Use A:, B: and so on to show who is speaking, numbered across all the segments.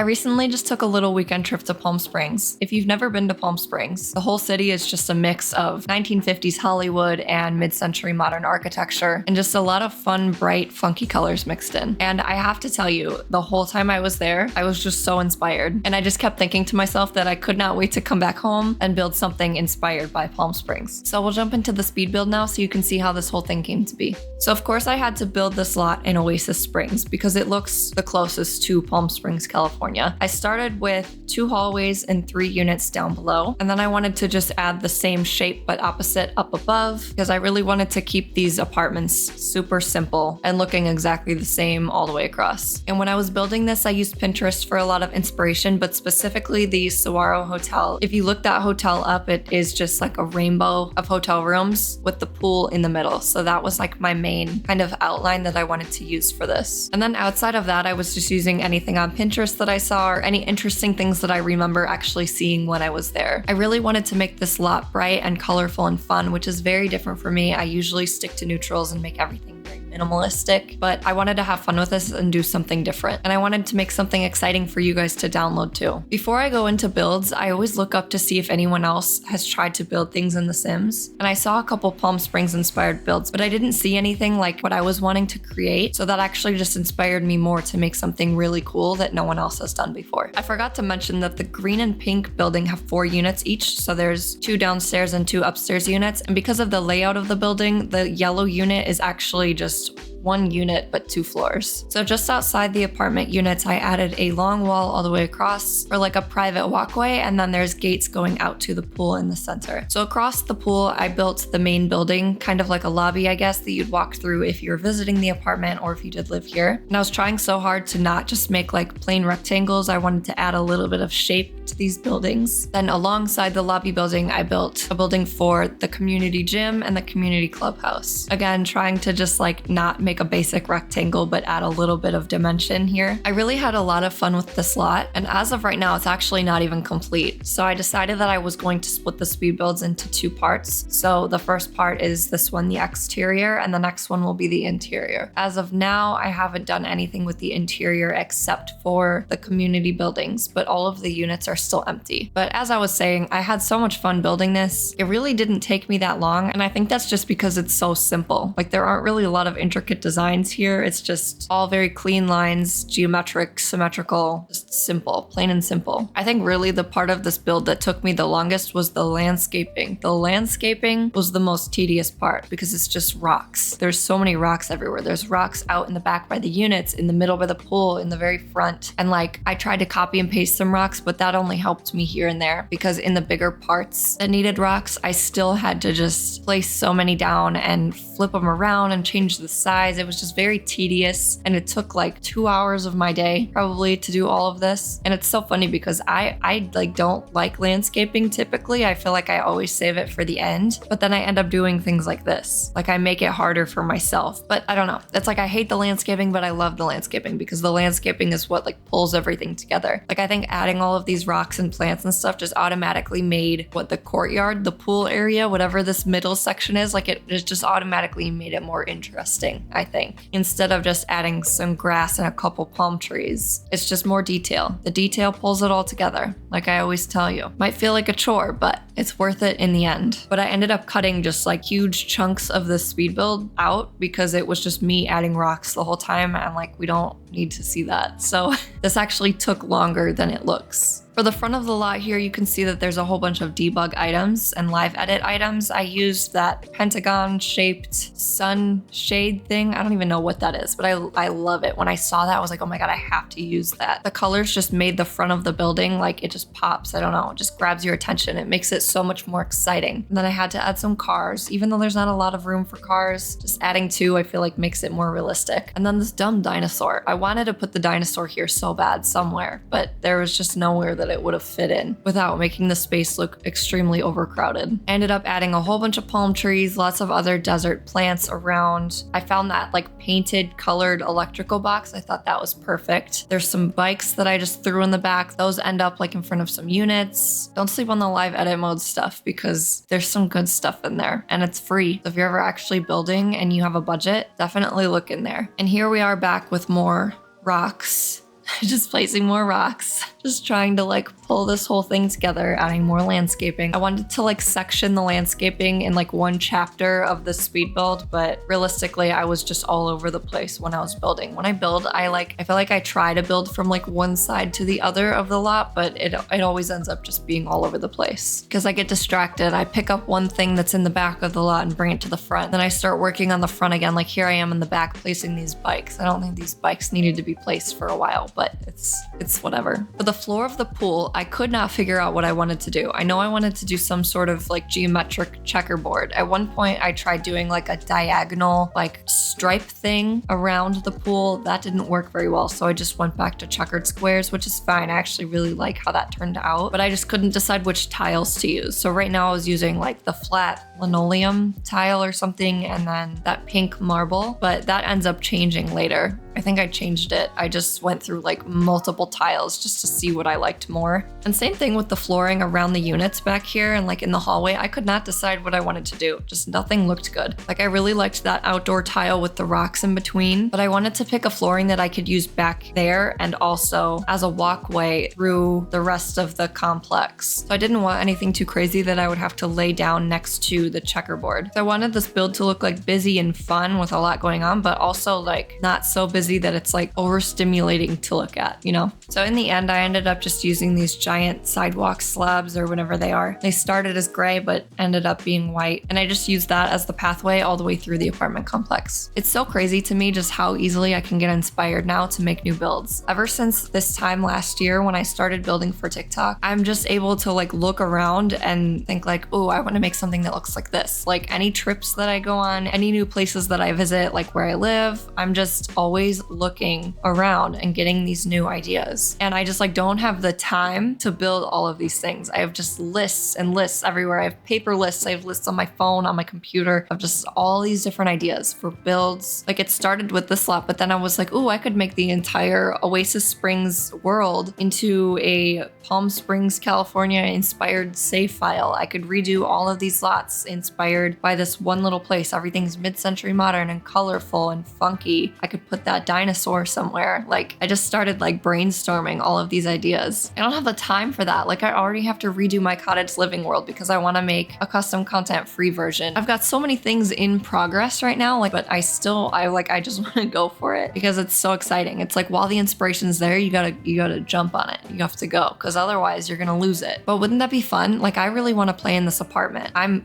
A: I recently just took a little weekend trip to Palm Springs. If you've never been to Palm Springs, the whole city is just a mix of 1950s Hollywood and mid-century modern architecture, and just a lot of fun, bright, funky colors mixed in. And I have to tell you, the whole time I was there, I was just so inspired. And I just kept thinking to myself that I could not wait to come back home and build something inspired by Palm Springs. So we'll jump into the speed build now so you can see how this whole thing came to be. So of course I had to build this lot in Oasis Springs because it looks the closest to Palm Springs, California. I started with 2 hallways and 3 units down below, and then I wanted to just add the same shape but opposite up above because I really wanted to keep these apartments super simple and looking exactly the same all the way across. And when I was building this, I used Pinterest for a lot of inspiration, but specifically the Saguaro Hotel. If you look that hotel up, it is just like a rainbow of hotel rooms with the pool in the middle. So that was like my main kind of outline that I wanted to use for this. And then outside of that, I was just using anything on Pinterest that I saw or any interesting things that I remember actually seeing when I was there. I really wanted to make this lot bright and colorful and fun, which is very different for me. I usually stick to neutrals and make everything very minimalistic, but I wanted to have fun with this and do something different. And I wanted to make something exciting for you guys to download too. Before I go into builds, I always look up to see if anyone else has tried to build things in The Sims. And I saw a couple Palm Springs inspired builds, but I didn't see anything like what I was wanting to create. So that actually just inspired me more to make something really cool that no one else has done before. I forgot to mention that the green and pink building have 4 units each. So there's 2 downstairs and 2 upstairs units. And because of the layout of the building, the yellow unit is actually just 1 unit but 2 floors. So just outside the apartment units, I added a long wall all the way across for like a private walkway, and then there's gates going out to the pool in the center. So across the pool, I built the main building, kind of like a lobby, I guess, that you'd walk through if you were visiting the apartment or if you did live here. And I was trying so hard to not just make like plain rectangles. I wanted to add a little bit of shape to these buildings. Then alongside the lobby building, I built a building for the community gym and the community clubhouse. Again, trying to just like not make a basic rectangle, but add a little bit of dimension here. I really had a lot of fun with this lot, and as of right now, it's actually not even complete. So I decided that I was going to split the speed builds into 2 parts. So the first part is this one, the exterior, and the next one will be the interior. As of now, I haven't done anything with the interior except for the community buildings, but all of the units are still empty. But as I was saying, I had so much fun building this. It really didn't take me that long, and I think that's just because it's so simple. Like there aren't really a lot of intricate designs here. It's just all very clean lines, geometric, symmetrical, just simple, plain and simple. I think really the part of this build that took me the longest was the landscaping. The landscaping was the most tedious part because it's just rocks. There's so many rocks everywhere. There's rocks out in the back by the units, in the middle by the pool, in the very front. And like I tried to copy and paste some rocks, but that only helped me here and there because in the bigger parts that needed rocks, I still had to just place so many down and flip them around and change the size. It was just very tedious, and it took like 2 hours of my day probably to do all of this. And it's so funny because I like don't like landscaping typically. I feel like I always save it for the end, but then I end up doing things like this. Like I make it harder for myself, but I don't know. It's like I hate the landscaping, but I love the landscaping because the landscaping is what like pulls everything together. Like I think adding all of these rocks and plants and stuff just automatically made what the courtyard, the pool area, whatever this middle section is, like it just automatically made it more interesting, I think. Instead of just adding some grass and a couple palm trees, it's just more detail. The detail pulls it all together. Like I always tell you, might feel like a chore, but it's worth it in the end. But I ended up cutting just like huge chunks of the speed build out because it was just me adding rocks the whole time. And like, we don't need to see that. So this actually took longer than it looks. For the front of the lot here, you can see that there's a whole bunch of debug items and live edit items. I used that pentagon shaped sun shade thing. I don't even know what that is, but I love it. When I saw that, I was like, oh my God, I have to use that. The colors just made the front of the building, like it just pops. I don't know, it just grabs your attention. It makes it so much more exciting. And then I had to add some cars, even though there's not a lot of room for cars. Just adding 2, I feel like makes it more realistic. And then this dumb dinosaur. I wanted to put the dinosaur here so bad somewhere, but there was just nowhere that it would have fit in without making the space look extremely overcrowded. I ended up adding a whole bunch of palm trees, lots of other desert plants around. I found that like painted colored electrical box. I thought that was perfect. There's some bikes that I just threw in the back. Those end up like in front of some units. Don't sleep on the live edit mode stuff because there's some good stuff in there and it's free. So if you're ever actually building and you have a budget, definitely look in there. And here we are back with more rocks. just placing more rocks, just trying to like pull this whole thing together, adding more landscaping. I wanted to like section the landscaping in like one chapter of the speed build, but realistically, I was just all over the place when I was building. When I build, I feel like I try to build from like one side to the other of the lot, but it always ends up just being all over the place because I get distracted. I pick up one thing that's in the back of the lot and bring it to the front. Then I start working on the front again. Like here I am in the back placing these bikes. I don't think these bikes needed to be placed for a while, but it's whatever. For the floor of the pool, I could not figure out what I wanted to do. I know I wanted to do some sort of like geometric checkerboard. At one point I tried doing like a diagonal like stripe thing around the pool. That didn't work very well, so I just went back to checkered squares, which is fine. I actually really like how that turned out, but I just couldn't decide which tiles to use. So right now I was using like the flat linoleum tile or something and then that pink marble, but that ends up changing later. I think I changed it. I just went through like multiple tiles just to see what I liked more. And same thing with the flooring around the units back here and like in the hallway. I could not decide what I wanted to do. Just nothing looked good. Like I really liked that outdoor tile with the rocks in between, but I wanted to pick a flooring that I could use back there and also as a walkway through the rest of the complex. So I didn't want anything too crazy that I would have to lay down next to the checkerboard. So I wanted this build to look like busy and fun with a lot going on, but also like not so busy that it's like overstimulating to look at, you know? So in the end, I ended up just using these giant sidewalk slabs or whatever they are. They started as gray, but ended up being white. And I just used that as the pathway all the way through the apartment complex. It's so crazy to me just how easily I can get inspired now to make new builds. Ever since this time last year when I started building for TikTok, I'm just able to like look around and think like, oh, I want to make something that looks like this. Like any trips that I go on, any new places that I visit, like where I live, I'm just always looking around and getting these new ideas. And I just like don't have the time to build all of these things. I have just lists and lists everywhere. I have paper lists. I have lists on my phone, on my computer of just all these different ideas for builds. Like it started with this lot, but then I was like, oh, I could make the entire Oasis Springs world into a Palm Springs, California inspired save file. I could redo all of these lots inspired by this one little place. Everything's mid-century modern and colorful and funky. I could put that dinosaur somewhere. Like I just started like brainstorming all of these ideas. I don't have the time for that. Like I already have to redo my cottage living world because I want to make a custom content free version. I've got so many things in progress right now, like, but I just want to go for it because it's so exciting. It's like while the inspiration's there, you gotta jump on it. You have to go because otherwise you're gonna lose it. But wouldn't that be fun? Like I really want to play in this apartment. I'm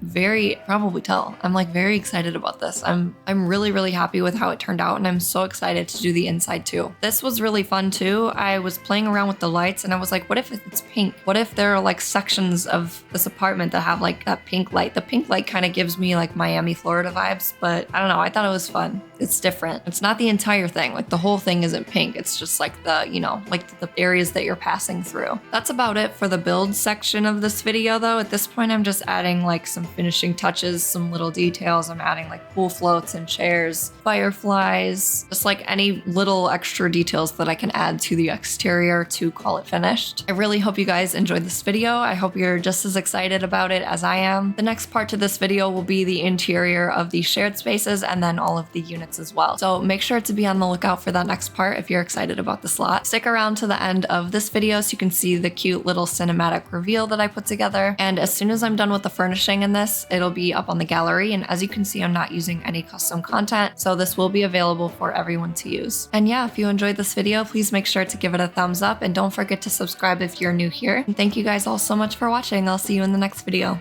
A: like very excited about this. I'm really, really happy with how it turned out and I'm so excited to do the inside too. This was really fun too. I was playing around with the lights and I was like, what if it's pink? What if there are like sections of this apartment that have like that pink light? The pink light kind of gives me like Miami, Florida vibes, but I don't know. I thought it was fun. It's different. It's not the entire thing. Like the whole thing isn't pink. It's just like the, you know, like the areas that you're passing through. That's about it for the build section of this video though. At this point, I'm just adding like some finishing touches, some little details. I'm adding like pool floats and chairs, fireflies, just like any little extra details that I can add to the exterior to call it finished. I really hope you guys enjoyed this video. I hope you're just as excited about it as I am. The next part to this video will be the interior of the shared spaces and then all of the units as well. So make sure to be on the lookout for that next part if you're excited about this lot. Stick around to the end of this video so you can see the cute little cinematic reveal that I put together. And as soon as I'm done with the furnishing in this, it'll be up on the gallery. And as you can see, I'm not using any custom content, so this will be available for everyone to use. And yeah, if you enjoyed this video, please make sure to give it a thumbs up and don't forget to subscribe if you're new here. And thank you guys all so much for watching. I'll see you in the next video.